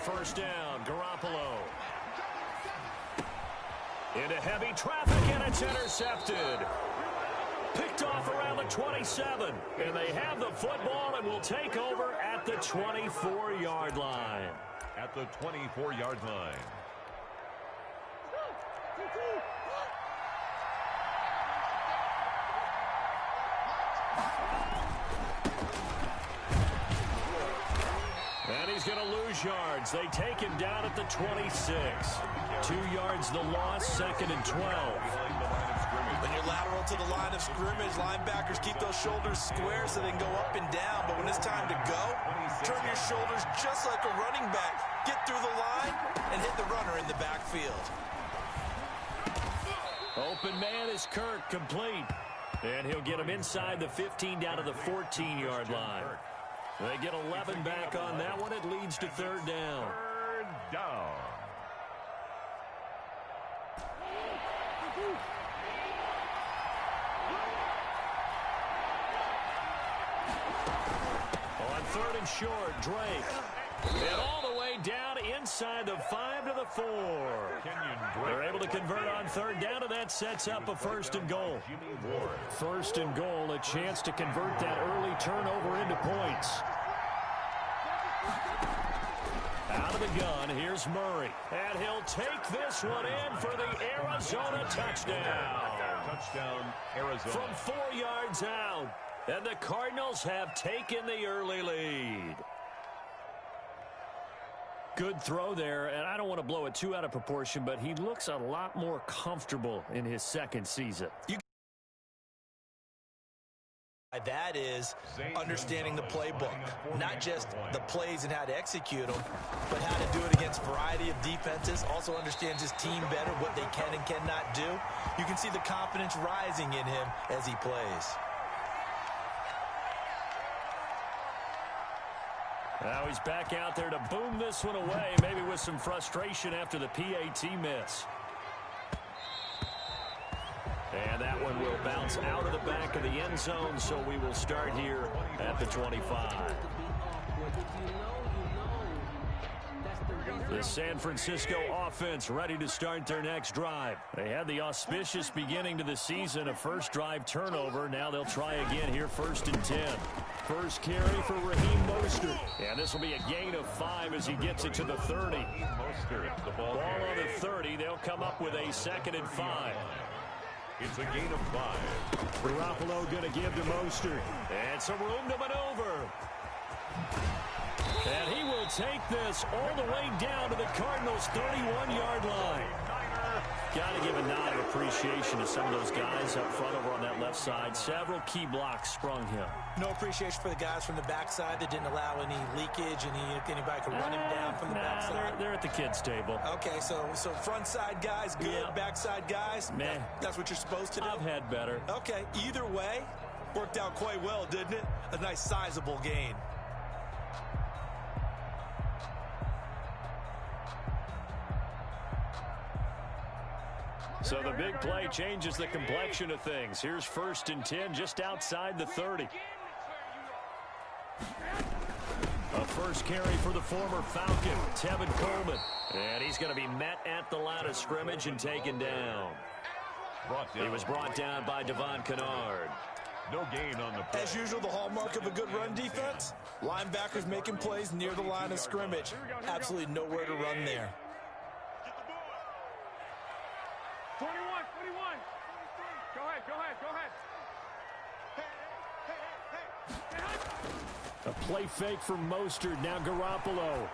first down. Garoppolo. Into heavy traffic, and it's intercepted. Picked off around the 27. And they have the football and will take over at the 24-yard line. At the 24-yard line. And he's going to lose yards. They take him down at the 26. 2 yards the loss, 2nd and 12. When you're lateral to the line of scrimmage, linebackers keep those shoulders square so they can go up and down. But when it's time to go, turn your shoulders just like a running back. Get through the line and hit the runner in the backfield. Open man is Kirk, complete. And he'll get him inside the 15 down to the 14-yard line. They get 11 back on that one. It leads to 3rd down. 3rd down. On 3rd and short, Drake. And all the way down inside the 5 to the 4. They're able to convert on 3rd down, and that sets up a 1st and goal. 1st and goal, a chance to convert that early turnover into points. Out of the gun, here's Murray. And he'll take this one in for the Arizona touchdown. Touchdown, Arizona. From 4 yards out. And the Cardinals have taken the early lead. Good throw there, and I don't want to blow it too out of proportion, but he looks a lot more comfortable in his 2nd season. That is understanding the playbook, not just the plays and how to execute them, but how to do it against a variety of defenses. Also understands his team better, what they can and cannot do. You can see the confidence rising in him as he plays. Now he's back out there to boom this one away, maybe with some frustration after the PAT miss. And that one will bounce out of the back of the end zone, so we will start here at the 25. The San Francisco offense ready to start their next drive. They had the auspicious beginning to the season, a first drive turnover. Now they'll try again here, 1st and 10. First carry for Raheem Mostert. And this will be a gain of 5 as he gets it to the 30. Mostert, the ball on the 30. They'll come up with a 2nd and 5. It's a gain of 5. Garoppolo going to give to Mostert. And some room to maneuver. And he will take this all the way down to the Cardinals' 31-yard line. Got to give a nod of appreciation to some of those guys up front over on that left side. Several key blocks sprung him. No appreciation for the guys from the backside that didn't allow any leakage, anybody could run him down from the backside. They're at the kids' table. Okay, so front side guys good, yeah. Backside guys, man, that's what you're supposed to do? I've had better. Okay, either way, worked out quite well, didn't it? A nice sizable gain. So the big play changes the complexion of things. Here's 1st and 10 just outside the 30. A first carry for the former Falcon, Tevin Coleman. And he's going to be met at the line of scrimmage and taken down. He was brought down by Devon Kennard. No gain on the play. As usual, the hallmark of a good run defense, linebackers making plays near the line of scrimmage. Absolutely nowhere to run there. 21. Go ahead. A play fake from Mostert. Now Garoppolo.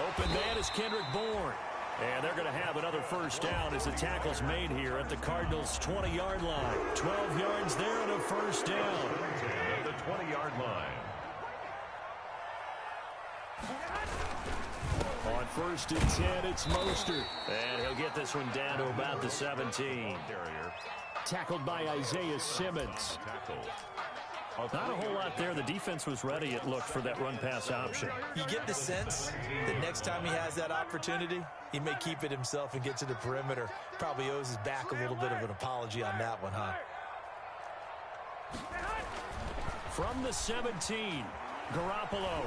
Open man is Kendrick Bourne. And they're going to have another first down as the tackle's made here at the Cardinals' 20-yard line. 12 yards there and a first down. At the 20-yard line. On 1st and 10, it's Mostert. And he'll get this one down to about the 17. Tackled by Isaiah Simmons. Not a whole lot there. The defense was ready, it looked, for that run-pass option. You get the sense that next time he has that opportunity, he may keep it himself and get to the perimeter. Probably owes his back a little bit of an apology on that one, huh? From the 17, Garoppolo.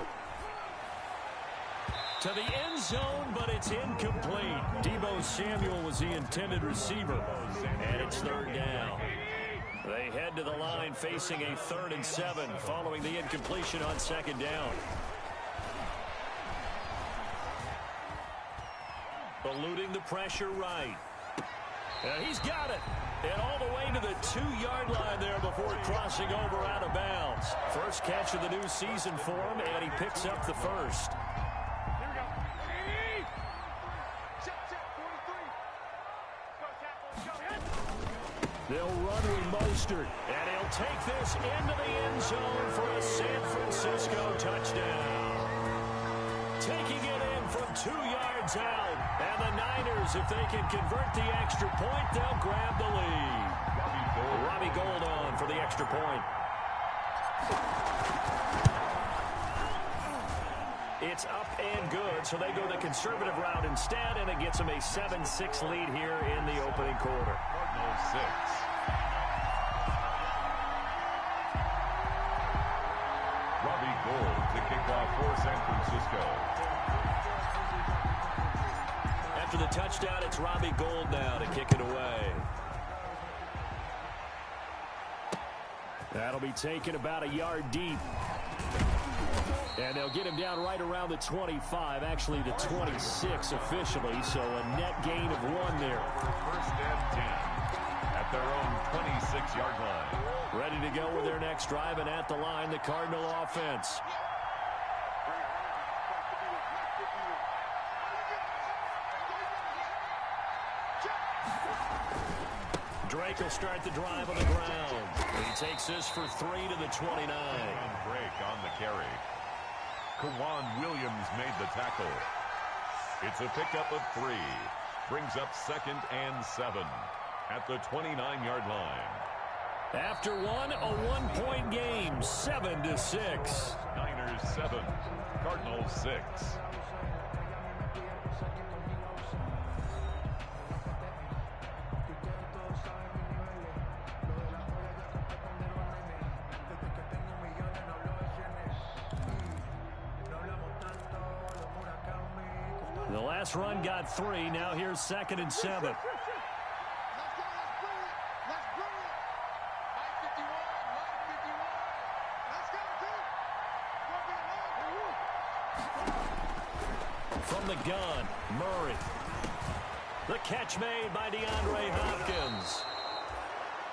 To the end zone, but it's incomplete. Deebo Samuel was the intended receiver, and it's third down. They head to the line facing a 3rd and 7 following the incompletion on second down. Eluding the pressure right. And he's got it. And all the way to the 2-yard line there before crossing over out of bounds. First catch of the new season for him, and he picks up the first. Here we go. They'll run with Mostert, and he'll take this into the end zone for a San Francisco touchdown. Taking it in from 2 yards out. And the Niners, if they can convert the extra point, they'll grab the lead. Robbie Gould on for the extra point. It's up and good, so they go the conservative route instead, and it gets them a 7-6 lead here in the opening quarter. Cardinals 6. Robbie Gould to kick off for San Francisco. After the touchdown, it's Robbie Gould now to kick it away. That'll be taken about a yard deep. And they'll get him down right around the 25, actually the 26 officially, so a net gain of 1 there. First and 10 at their own 26-yard line. Ready to go with their next drive, and at the line, the Cardinal offense. Drake will start the drive on the ground. He takes this for 3 to the 29. Break on the carry. Kawan Williams made the tackle. It's a pickup of 3. Brings up 2nd and 7 at the 29-yard line. After one, a 1-point game, 7-6. Niners 7, Cardinals 6. The last run got 3. Now here's 2nd and 7. From the gun, Murray. The catch made by DeAndre Hopkins.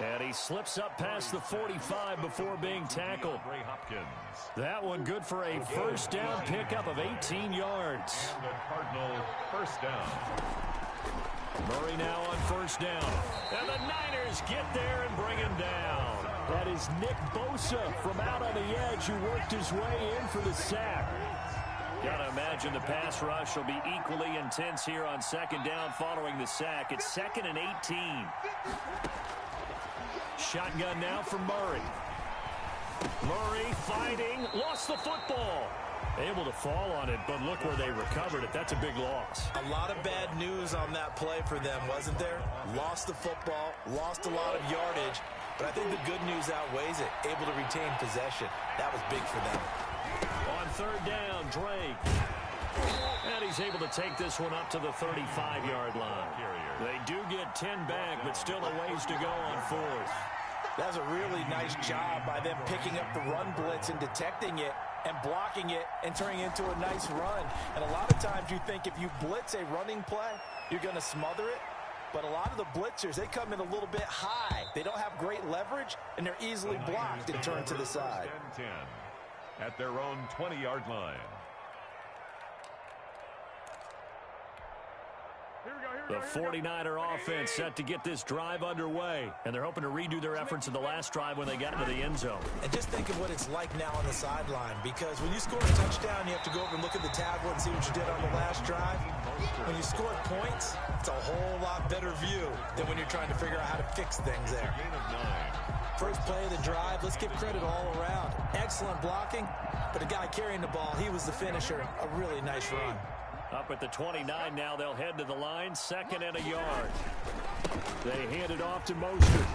And he slips up past the 45 before being tackled. That one good for a first down pickup of 18 yards. And the Cardinal first down. Murray now on first down. And the Niners get there and bring him down. That is Nick Bosa from out on the edge who worked his way in for the sack. Gotta imagine the pass rush will be equally intense here on second down following the sack. It's 2nd and 18. Shotgun now for Murray. Murray fighting, lost the football. Able to fall on it, but look where they recovered it. That's a big loss. A lot of bad news on that play for them, wasn't there? Lost the football, lost a lot of yardage, but I think the good news outweighs it. Able to retain possession. That was big for them. On third down, Drake. And he's able to take this one up to the 35-yard line. They do get 10 back, but still a ways to go on 4th. That's a really nice job by them picking up the run blitz and detecting it and blocking it and turning it into a nice run. And a lot of times you think if you blitz a running play, you're going to smother it. But a lot of the blitzers, they come in a little bit high. They don't have great leverage, and they're easily blocked and turned to the side. 10 at their own 20-yard line. The 49er offense set to get this drive underway, and they're hoping to redo their efforts in the last drive when they got into the end zone. And just think of what it's like now on the sideline, because when you score a touchdown, you have to go over and look at the tablet and see what you did on the last drive. When you score points, it's a whole lot better view than when you're trying to figure out how to fix things there. First play of the drive, let's give credit all around. Excellent blocking, but the guy carrying the ball, he was the finisher. A really nice run. Up at the 29 now, they'll head to the line, 2nd and a yard. They hand it off to Mostert.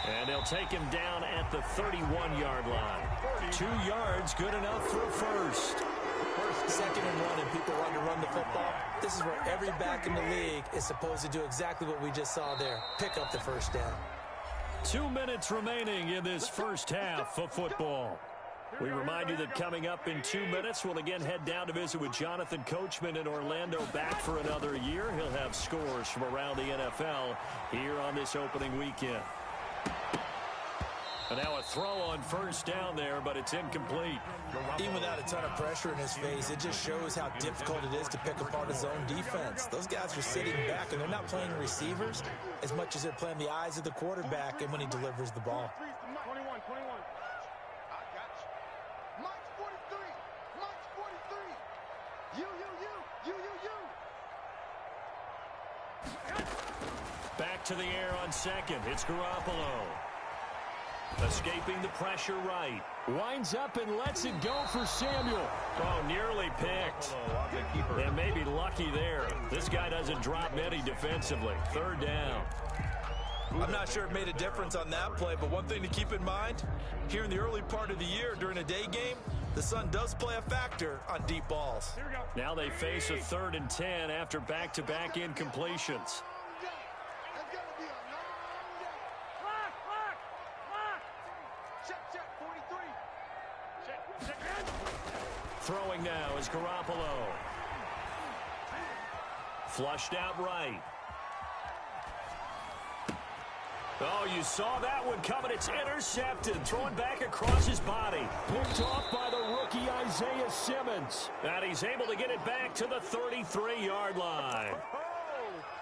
And they'll take him down at the 31-yard line. 2 yards, good enough for a first. 2nd and 1 and people want to run the football, this is where every back in the league is supposed to do exactly what we just saw there. Pick up the first down. 2 minutes remaining in this first half of football. We remind you that coming up in 2 minutes, we'll again head down to visit with Jonathan Coachman in Orlando, back for another year. He'll have scores from around the NFL here on this opening weekend. And now a throw on first down there, but it's incomplete. Even without a ton of pressure in his face, it just shows how difficult it is to pick apart his own defense. Those guys are sitting back, and they're not playing receivers as much as they're playing the eyes of the quarterback and when he delivers the ball. 21. Back to the air on second. It's Garoppolo. Escaping the pressure right. Winds up and lets it go for Samuel. Oh, nearly picked. And maybe lucky there. This guy doesn't drop many defensively. 3rd down. I'm not sure it made a difference on that play, but one thing to keep in mind, here in the early part of the year during a day game, the sun does play a factor on deep balls. Now they face a 3rd and 10 after back-to-back incompletions. Throwing now is Garoppolo. Flushed out right. Oh, you saw that one coming. It's intercepted. Throwing back across his body. Picked off by the rookie Isaiah Simmons. And he's able to get it back to the 33-yard line.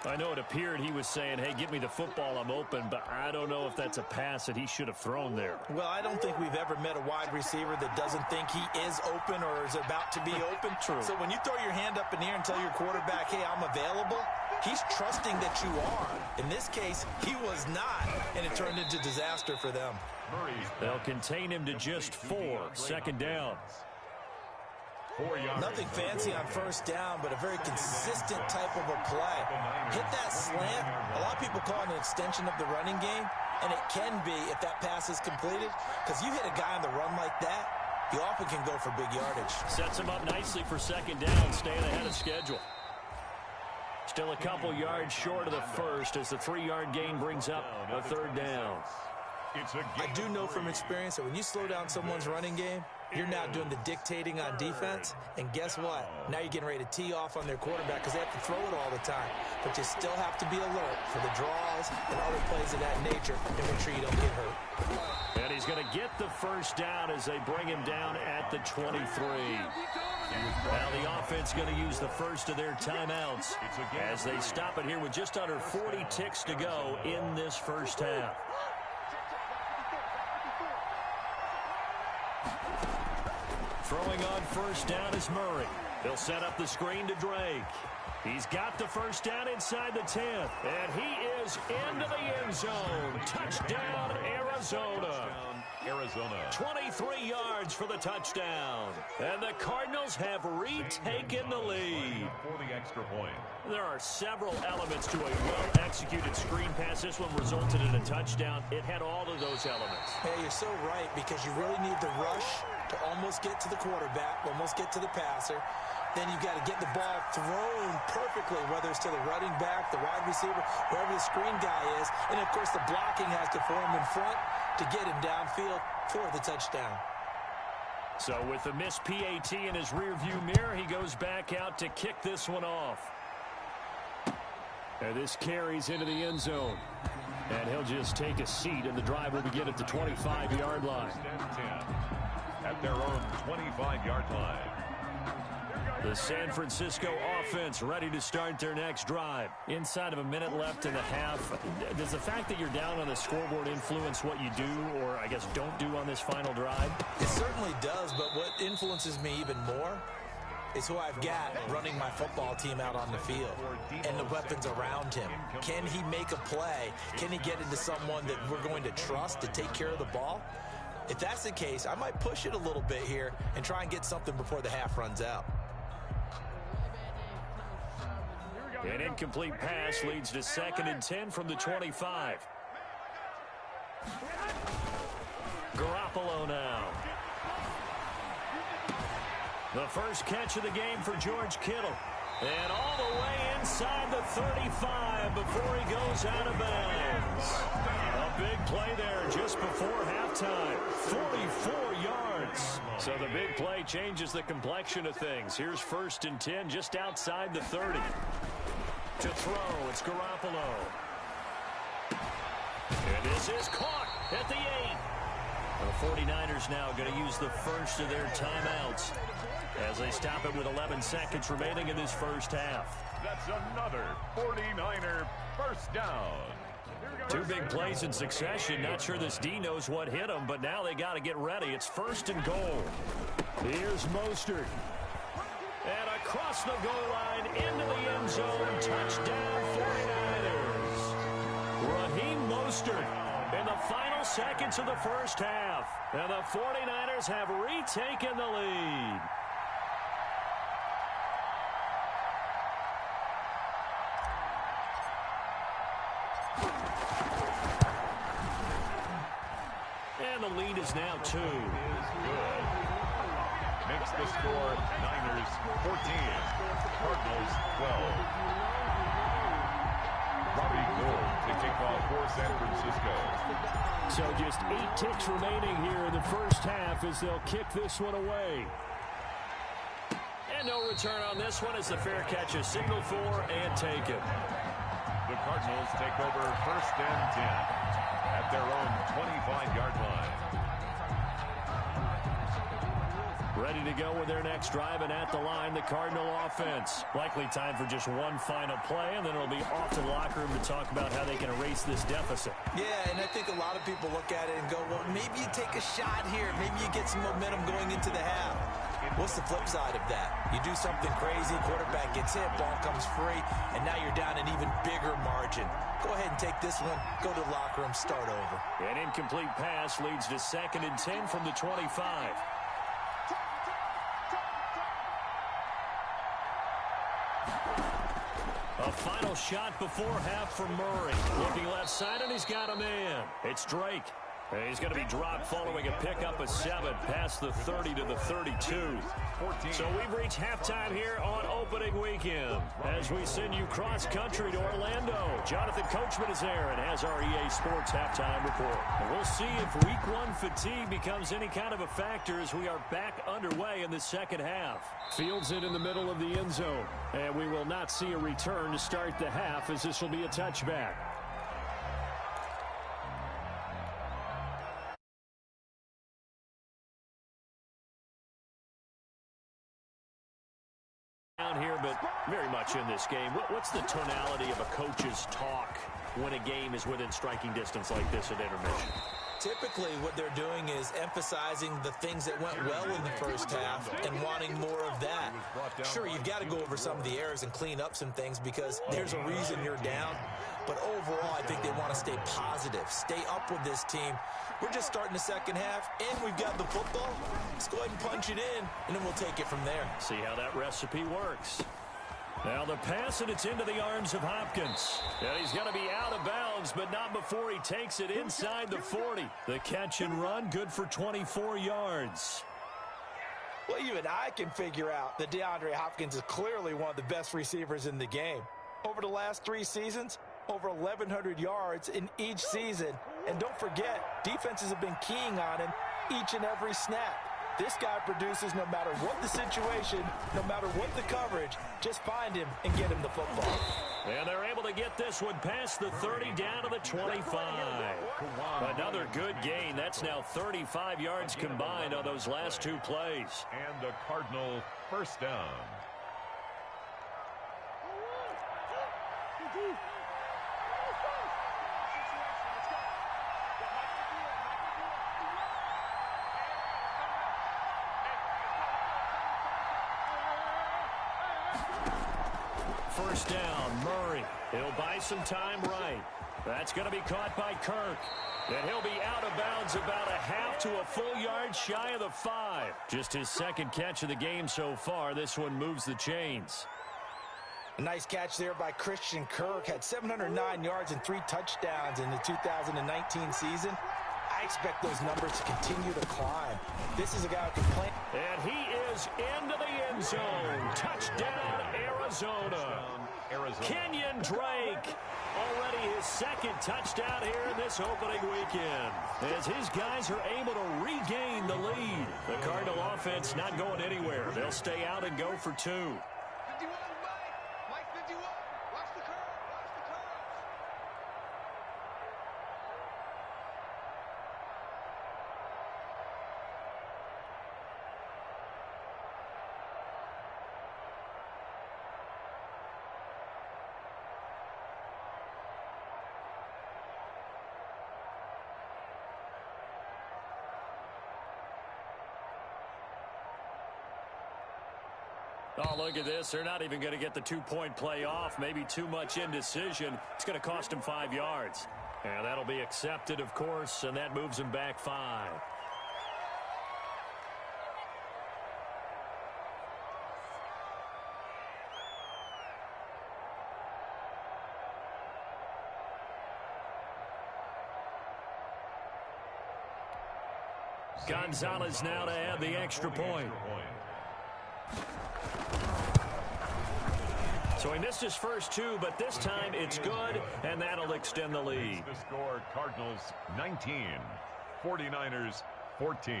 I know it appeared he was saying, hey, give me the football, I'm open, but I don't know if that's a pass that he should have thrown there. Well, I don't think we've ever met a wide receiver that doesn't think he is open or is about to be open. True. So when you throw your hand up in the air and tell your quarterback, hey, I'm available, he's trusting that you are. In this case, he was not, and it turned into disaster for them. They'll contain him to just 4. 2nd down. Nothing fancy on first down, but a very consistent type of a play. Hit that slant. A lot of people call it an extension of the running game, and it can be if that pass is completed, because you hit a guy on the run like that, he often can go for big yardage. Sets him up nicely for 2nd down, staying ahead of schedule. Still a couple yards short of the first as the 3-yard gain brings up a 3rd down. I do know from experience that when you slow down someone's running game, you're now doing the dictating on defense, and guess what? Now you're getting ready to tee off on their quarterback because they have to throw it all the time. But you still have to be alert for the draws and other plays of that nature and make sure you don't get hurt. And he's going to get the first down as they bring him down at the 23. Now the offense going to use the first of their timeouts as they stop it here with just under 40 ticks to go in this first half. Throwing on first down is Murray. They'll set up the screen to Drake. He's got the first down inside the 10th. And he is into the end zone. Touchdown, Arizona. 23 yards for the touchdown. And the Cardinals have retaken the lead. For the extra point. There are several elements to a well-executed screen pass. This one resulted in a touchdown. It had all of those elements. Hey, you're so right, because you really need the rush to almost get to the quarterback, almost get to the passer. Then you've got to get the ball thrown perfectly, whether it's to the running back, the wide receiver, wherever the screen guy is. And, of course, the blocking has to form in front to get him downfield for the touchdown. So with the missed PAT in his rearview mirror, he goes back out to kick this one off. And this carries into the end zone. And he'll just take a seat, and the drive will begin at the 25-yard line. At their own 25-yard line. The San Francisco offense ready to start their next drive. Inside of a minute left in the half. Does the fact that you're down on the scoreboard influence what you do, or I guess don't do on this final drive? It certainly does, but what influences me even more is who I've got running my football team out on the field and the weapons around him. Can he make a play? Can he get into someone that we're going to trust to take care of the ball? If that's the case, I might push it a little bit here and try and get something before the half runs out. An incomplete pass leads to 2nd and 10 from the 25. Garoppolo now. The first catch of the game for George Kittle. And all the way inside the 35 before he goes out of bounds. A big play there just before halftime. 44 yards. So the big play changes the complexion of things. Here's 1st and 10 just outside the 30. To throw, it's Garoppolo. And this is caught at the 8. The 49ers now going to use the first of their timeouts as they stop it with 11 seconds remaining in this first half. That's another 49er first down. 2 big plays in succession. Not sure this D knows what hit him, but now they got to get ready. It's 1st and goal. Here's Mostert. And across the goal line into the end zone. Touchdown 49ers. Raheem Mostert in the final seconds of the first half. And the 49ers have retaken the lead. And the lead is now 2. Good. Makes the score Niners 14, Cardinals 12. Robbie Gould to kick off for San Francisco. So just 8 ticks remaining here in the first half as they'll kick this one away. And no return on this one as the fair catch is signaled for and taken. The Cardinals take over 1st and 10 at their own 25-yard line. Ready to go with their next drive, and at the line, the Cardinal offense. Likely time for just one final play, and then it'll be off to the locker room to talk about how they can erase this deficit. Yeah, and I think a lot of people look at it and go, well, maybe you take a shot here. Maybe you get some momentum going into the half. What's the flip side of that? You do something crazy, quarterback gets hit, ball comes free, and now you're down an even bigger margin. Go ahead and take this one, go to the locker room, start over. An incomplete pass leads to 2nd and 10 from the 25. A final shot before half for Murray. Looking left side, and he's got a man. It's Drake. And he's going to be dropped following a pickup of 7 past the 30 to the 32. So we've reached halftime here on opening weekend as we send you cross-country to Orlando. Jonathan Coachman is there and has our EA Sports halftime report. And we'll see if Week 1 fatigue becomes any kind of a factor as we are back underway in the second half. Fields it in the middle of the end zone. And we will not see a return to start the half as this will be a touchback. Here, but very much in this game. What's the tonality of a coach's talk when a game is within striking distance like this at intermission? Typically, what they're doing is emphasizing the things that went well in the first half and wanting more of that. Sure, you've got to go over some of the errors and clean up some things because there's a reason you're down. But overall, I think they want to stay positive, stay up with this team. We're just starting the second half, and we've got the football. Let's go ahead and punch it in, and then we'll take it from there. See how that recipe works. Now the pass, and it's into the arms of Hopkins. And he's going to be out of bounds, but not before he takes it inside the 40. The catch and run, good for 24 yards. Well, even I can figure out that DeAndre Hopkins is clearly one of the best receivers in the game. Over the last 3 seasons, over 1,100 yards in each season. And don't forget, defenses have been keying on him each and every snap. This guy produces no matter what the situation, no matter what the coverage. Just find him and get him the football. And they're able to get this one past the 30 down to the 25. Another good gain. That's now 35 yards combined on those last 2 plays. And the Cardinal first down. First down, Murray. He'll buy some time right. That's going to be caught by Kirk. And he'll be out of bounds about a half to a full yard shy of the 5. Just his second catch of the game so far. This one moves the chains. A nice catch there by Christian Kirk. Had 709 yards and 3 touchdowns in the 2019 season. I expect those numbers to continue to climb. This is a guy who can play. And he is into the end zone. Touchdown, Arizona. Kenyon Drake. Already his second touchdown here in this opening weekend. As his guys are able to regain the lead. The Cardinal offense not going anywhere. They'll stay out and go for 2. Oh, look at this. They're not even going to get the 2-point play off. Maybe too much indecision. It's going to cost him 5 yards. And that'll be accepted, of course, and that moves him back 5. Gonzalez now to add the extra point. So he missed his first 2, but this time it's good, and that'll extend the lead. The score, Cardinals 19, 49ers 14.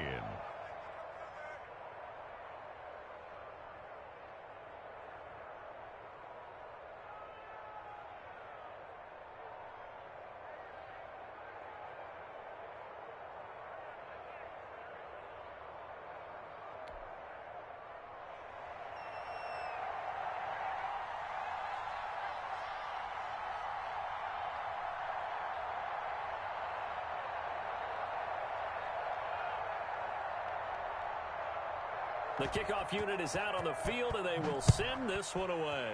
The kickoff unit is out on the field, and they will send this one away.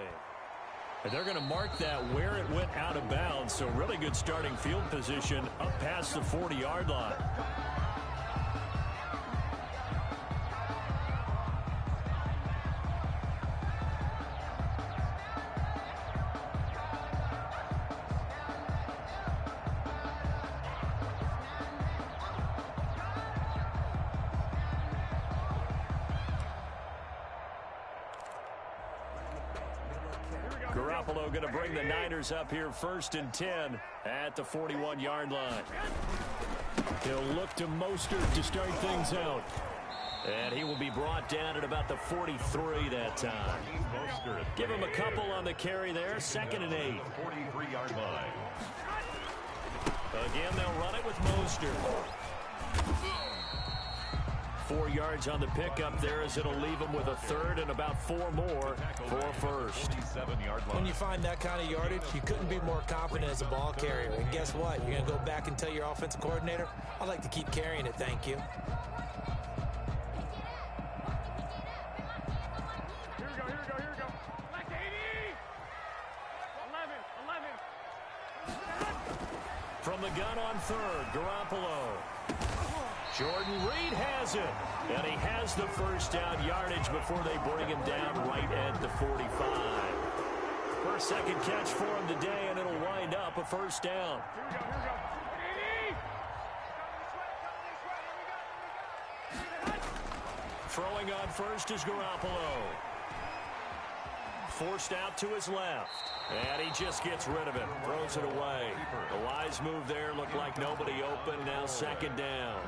And they're going to mark that where it went out of bounds, so really good starting field position up past the 40-yard line. Garoppolo going to bring the Niners up here 1st and 10 at the 41-yard line. He'll look to Mostert to start things out. And he will be brought down at about the 43 that time. Give him a couple on the carry there. 2nd and 8. 43-yard line. Again, they'll run it with Mostert. 4 yards on the pickup there as it'll leave him with a 3rd and about 4 more for 1st. When you find that kind of yardage, you couldn't be more confident as a ball carrier. And guess what? You're going to go back and tell your offensive coordinator, I'd like to keep carrying it, thank you. Here we go. Like 80! 11. From the gun on 3rd, Garoppolo. Jordan Reed has it, and he has the first down yardage before they bring him down right at the 45. First, second catch for him today, and it'll wind up a 1st down. Here we go. 80! Throwing on 1st is Garoppolo. Forced out to his left. And he just gets rid of it. Throws it away. The wise move there. Looked like nobody open. Now 2nd down.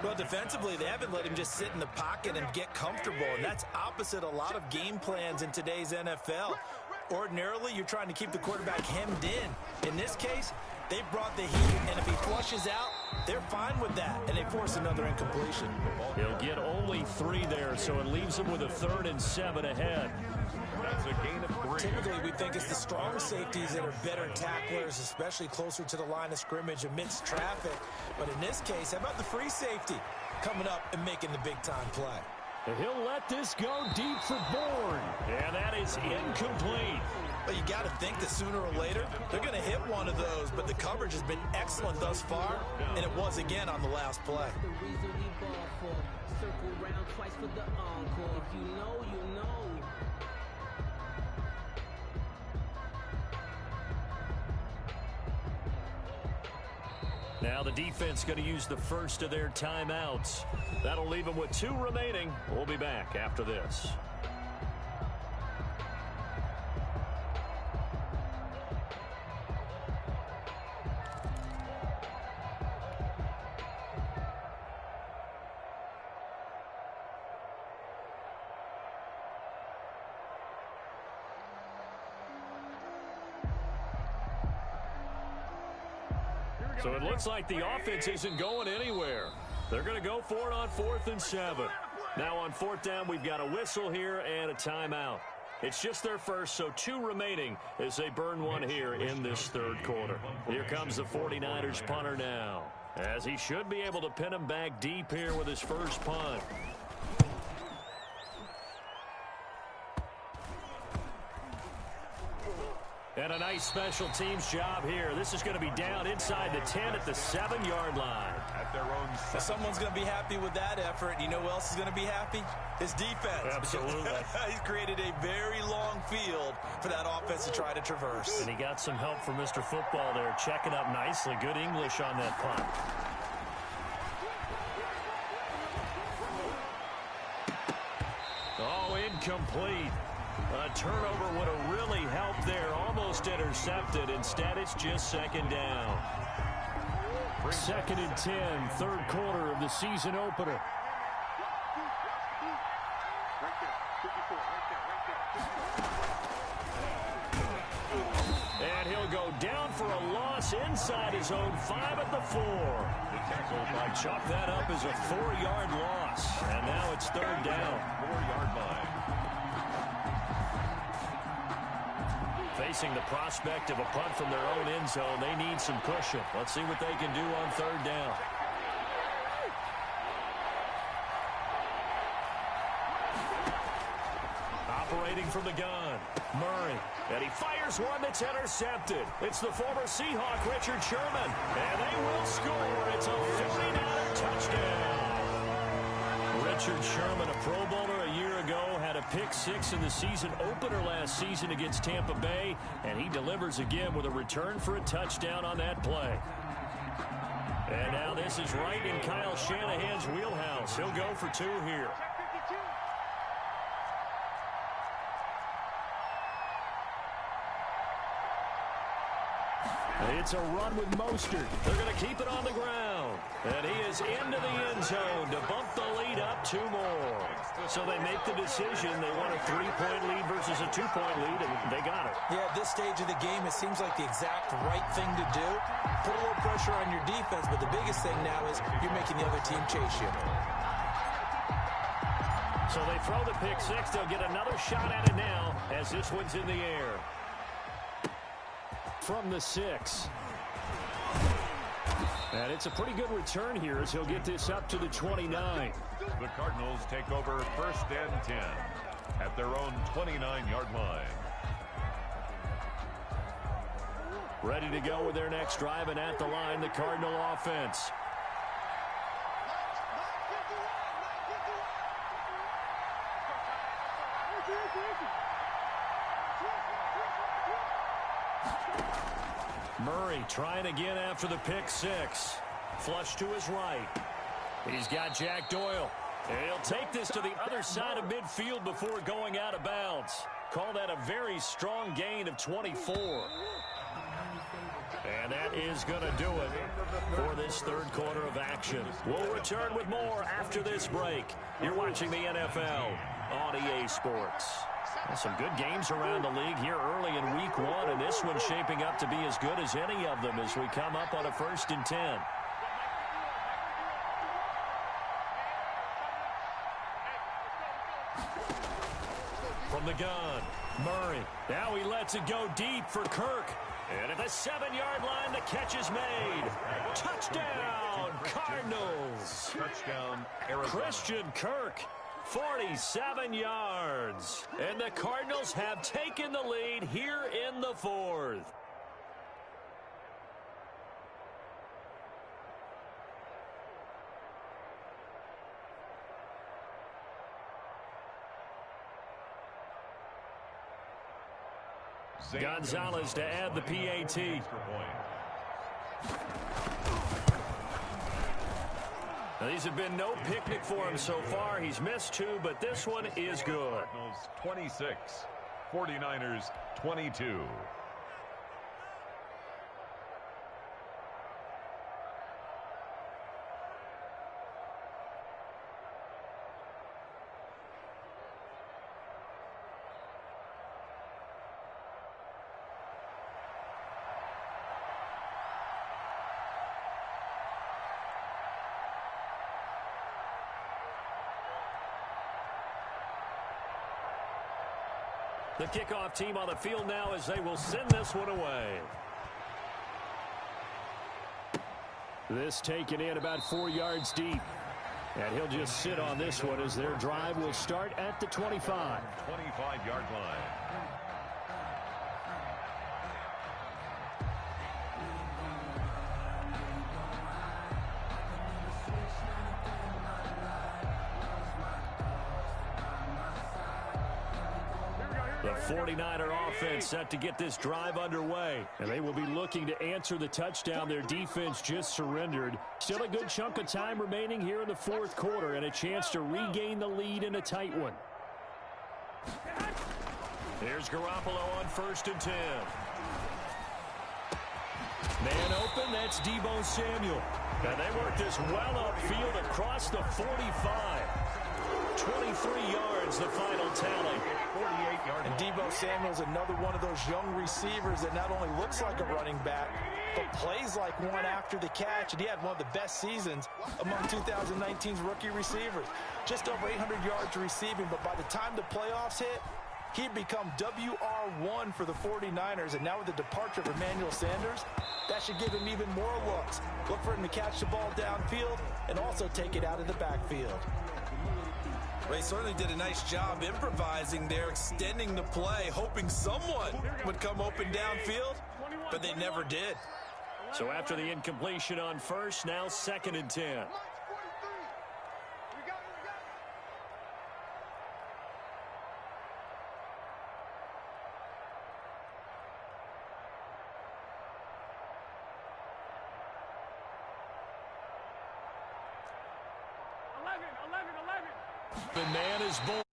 Well, defensively, they haven't let him just sit in the pocket and get comfortable, and that's opposite a lot of game plans in today's NFL. Ordinarily, you're trying to keep the quarterback hemmed in. In this case, they brought the heat, and if he flushes out, they're fine with that, and they force another incompletion. He'll get only 3 there, so it leaves him with a 3rd and 7 ahead. That's a gain of 3. Typically, we think it's the strong safeties that are better tacklers, especially closer to the line of scrimmage amidst traffic. But in this case, how about the free safety coming up and making the big-time play? And he'll let this go deep for Bourne. And that is incomplete. But you got to think that sooner or later, they're going to hit one of those. But the coverage has been excellent thus far, and it was again on the last play. The reason we ball for. Circle round twice for the encore. If you know, you know. Now the defense going to use the first of their timeouts. That'll leave them with 2 remaining. We'll be back after this. So it looks like the offense isn't going anywhere. They're going to go for it on 4th and 7. Now on 4th down, we've got a whistle here and a timeout. It's just their first, so 2 remaining as they burn one here in this 3rd quarter. Here comes the 49ers punter now, as he should be able to pin him back deep here with his first punt. And a nice special teams job here. This is going to be down inside the 10 at the 7-yard line. At their own well, someone's going to be happy with that effort. You know who else is going to be happy? His defense. Absolutely. He's created a very long field for that offense to try to traverse. And he got some help from Mr. Football there, checking up nicely. Good English on that punt. Oh, incomplete. A turnover would have really helped there. Almost intercepted. Instead, it's just 2nd down. 2nd and 10, 3rd quarter of the season opener. And he'll go down for a loss inside his own 5 at the 4. I chalk that up as a 4-yard loss. And now it's 3rd down. 4-yard line. Facing the prospect of a punt from their own end zone, they need some cushion. Let's see what they can do on 3rd down. Operating from the gun, Murray. And he fires one that's intercepted. It's the former Seahawk, Richard Sherman. And they will score. It's a 49er touchdown. Richard Sherman, a Pro Bowler a year ago, had a pick-6 in the season opener last season against Tampa Bay, and he delivers again with a return for a touchdown on that play. And now this is right in Kyle Shanahan's wheelhouse. He'll go for 2 here. It's a run with Mostert. They're going to keep it on the ground. And he is into the end zone to bump the lead up 2 more. So they make the decision. They want a 3-point lead versus a 2-point lead, and they got it. Yeah, at this stage of the game, it seems like the exact right thing to do. Put a little pressure on your defense, but the biggest thing now is you're making the other team chase you. So they throw the pick-6. They'll get another shot at it now as this one's in the air. From the 6. And it's a pretty good return here as he'll get this up to the 29. The Cardinals take over 1st and 10 at their own 29-yard line. Ready to go with their next drive, and at the line, the Cardinal offense. Murray trying again after the pick-6. Flush to his right. He's got Jack Doyle. And he'll take this to the other side of midfield before going out of bounds. Call that a very strong gain of 24. And that is going to do it for this 3rd quarter of action. We'll return with more after this break. You're watching the NFL on EA Sports. Some good games around the league here early in week 1, and this one's shaping up to be as good as any of them as we come up on a 1st and 10. From the gun, Murray. Now he lets it go deep for Kirk. And at the 7-yard line, the catch is made. Touchdown, Cardinals. Touchdown, Arizona. Christian Kirk, 47 yards. And the Cardinals have taken the lead here in the 4th. Gonzalez to add the PAT. Now, these have been no picnic for him so far. He's missed 2, but this one is good. Cardinals 26, 49ers 22. The kickoff team on the field now as they will send this one away. This taken in about 4 yards deep. And he'll just sit on this one as their drive will start at the 25. 25-yard line. The 49er offense set to get this drive underway. And they will be looking to answer the touchdown their defense just surrendered. Still a good chunk of time remaining here in the fourth quarter and a chance to regain the lead in a tight one. Here's Garoppolo on 1st and 10. Man open, that's Deebo Samuel. And they work this well upfield across the 45. 23 yards, the final tally. 48-yard And Deebo Samuel's another one of those young receivers that not only looks like a running back, but plays like one after the catch. And he had one of the best seasons among 2019's rookie receivers. Just over 800 yards receiving, but by the time the playoffs hit, he'd become WR1 for the 49ers. And now with the departure of Emmanuel Sanders, that should give him even more looks. Look for him to catch the ball downfield and also take it out of the backfield. They certainly did a nice job improvising there, extending the play, hoping someone would come open downfield, but they never did. So after the incompletion on 1st, now 2nd and 10. 11. The man is bull.